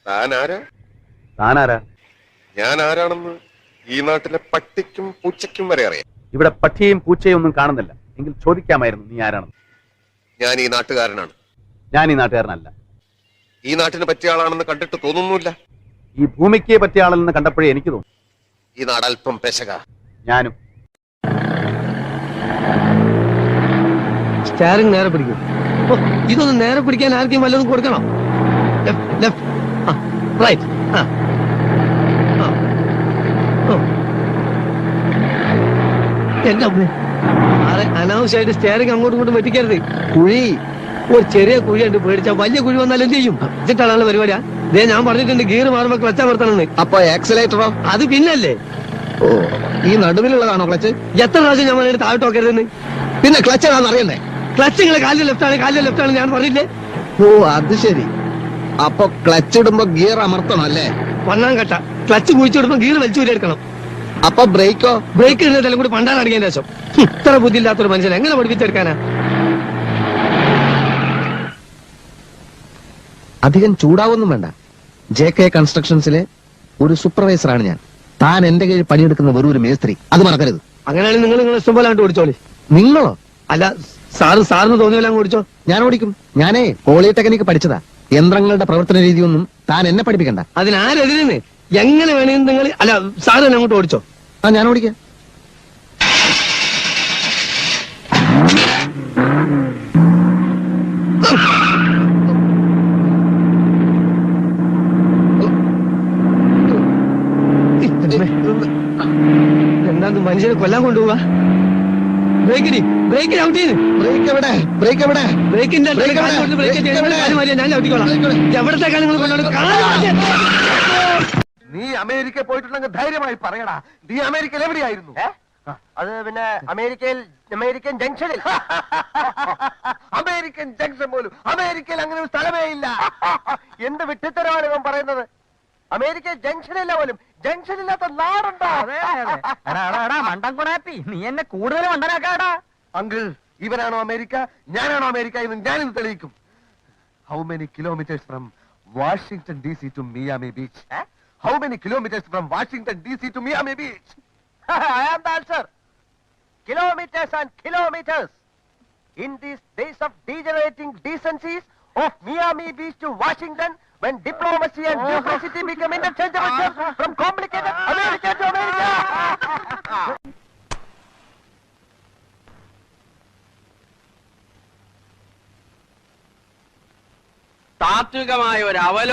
താനാരാ? താനാരാ? ഞാൻ ആരാണെന്ന് ഈ നാട്ടിലെ പട്ടിക്കും പൂച്ചയ്ക്കും വരെ അറിയാം. ഇവിടെ പട്ടിയും പൂച്ചയും ഒന്നും കാണുന്നില്ല. എങ്കിൽ ചോദിക്കാമായിരുന്നു നീ ആരാണെന്ന്. ഞാൻ ഈ നാട്ടുകാരനാണ്. ഞാൻ ഈ നാട്ടുകാരനല്ല. ഈ നാട്ടിന് പറ്റിയ ആളാണെന്ന് കണ്ടിട്ട് തോന്നുന്നില്ല. ഈ ഭൂമിക്ക് പറ്റിയ ആളെന്ന് കണ്ടപ്പോഴേ എനിക്ക് തോന്നി. ഈ നാട് അല്പം പെശക. ഞാനും. സ്റ്റാറിംഗ് നേരെ പിടിക്കും. ഇതൊന്ന് നേരെ പിടിക്കാൻ ആർക്കും വല്ലതും കൊടുക്കണം. റൈറ്റ്. എന്റെ അനാവശ്യമായിട്ട് സ്റ്റാറിംഗ് അങ്ങോട്ടും ഇങ്ങോട്ടും വെട്ടിക്കരുത്. കുഴി ഒരു ചെറിയ കുഴി ഉണ്ട്, പേടിച്ചാ വലിയ കുഴി വന്നാൽ എന്ത് ചെയ്യും? ഇതിട്ടാണല്ലോ പരിപാടിയാ. ഇതേ ഞാൻ പറഞ്ഞിട്ടുണ്ട് ഗിയർ മാറുമ്പോ ക്ലച്ച് അമർത്തണമെന്ന്. അപ്പൊ ആക്സിലേറ്ററോ? അത് പിന്നല്ലേ. ഓ, ഈ നടുവിലുള്ളതാണോ ക്ലച്ച്? എത്ര പ്രാവശ്യം ഞാൻ പറഞ്ഞിട്ട് താഴോട്ട് നോക്കരുതെന്ന്. പിന്നെ ക്ലച്ച് ഏതാണെന്ന് അറിയണ്ടേ? ക്ലച്ച് നിങ്ങളെ കാലിൽ ലെഫ്റ്റ് ആണ് ഞാൻ പറഞ്ഞില്ലേ? ഓ, അത് ശരി. അപ്പൊ ക്ലച്ച് ഇടുമ്പോ ഗിയർ അമർത്തണം അല്ലേ? ഒന്നാം ഘട്ട ക്ലച്ച് കുഴിച്ചിടുമ്പോ ഗിയർ വലിച്ചൂരെടുക്കണം. അപ്പൊ ബ്രേക്കോ? ബ്രേക്ക് ഇടുന്നതെല്ലാം കൂടി പണ്ടാണ് അടിക്കാൻ ശേഷം. ഇത്ര ബുദ്ധിയില്ലാത്തൊരു മനുഷ്യൻ എങ്ങനെ പഠിപ്പിച്ചെടുക്കാനാ? അധികം ചൂടാവൊന്നും വേണ്ട. JK കൺസ്ട്രക്ഷൻസിലെ ഒരു സൂപ്പർവൈസറാണ് ഞാൻ. താൻ എന്റെ കീഴിൽ പണിയെടുക്കുന്ന വെറും ഒരു മേസ്ത്രി, അത് മറക്കരുത്. അങ്ങനെയാണെങ്കിൽ നിങ്ങൾ ഇഷ്ടം പോലെ അങ്ങോട്ട് ഓടിച്ചോളി. നിങ്ങളോ? അല്ല, സാറിന് തോന്നിയല്ല അങ്ങ് ഓടിച്ചോ. ഞാൻ ഓടിക്കും. ഞാനേ പോളിടെക്നിക്ക് പഠിച്ചതാ. യന്ത്രങ്ങളുടെ പ്രവർത്തന രീതിയൊന്നും താൻ എന്നെ പഠിപ്പിക്കണ്ട. അതിനാരെതിരെന്ന് എങ്ങനെ വേണമെങ്കിൽ നിങ്ങൾ അല്ല സാറ് തന്നെ അങ്ങോട്ട് ഓടിച്ചോ. ഞാൻ ഓടിക്കാം. എന്താ മനുഷ്യനെ കൊല്ലാൻ കൊണ്ടുപോവാ? ബ്രേക്ക് ഔട്ട് ചെയ്യുന്നു. ബ്രേക്കിന്റെ ഞാൻ ഔട്ടിക്കോളാം. എവിടത്തേക്കാണ് നിങ്ങൾ കൊണ്ടുപോകുന്നത്? നീ അമേരിക്ക പോയിട്ടുണ്ടെങ്കിൽ ധൈര്യമായി പറയടാ. നീ അമേരിക്കയിൽ എവിടെയായിരുന്നു? അത് പിന്നെ അമേരിക്കൻ ജംഗ്ഷനിൽ. അമേരിക്കൻ ജംഗ്ഷൻ പോലും അമേരിക്കയിൽ അങ്ങനെ ഒരു സ്ഥലമേ ഇല്ല. എന്ത് വിട്ടിത്തരമാണ് ഇവൻ പറയുന്നത്? അമേരിക്ക ജംഗ്ഷനില്ല പോലും. ജംഗ്ഷനില്ലാത്ത നാടുണ്ടോ? മണ്ടൻകുണാപ്പി, നീ എന്നെ കൂടുതൽ മണ്ടനാക്കാടാ. അങ്കിൾ, ഇവനാണോ അമേരിക്ക, ഞാനാണോ അമേരിക്ക എന്ന് ഞാനിത് തെളിയിക്കും. How many kilometres from Washington DC to Miami Beach? How many kilometers from Washington DC to Miami Beach? I am the answer. Kilometers and kilometers. In these days of degenerating decencies of Miami Beach to Washington, when diplomacy and duplicity become interchangeable terms from complicated America to America. താത്വികമായ ഒരു അവലോകനം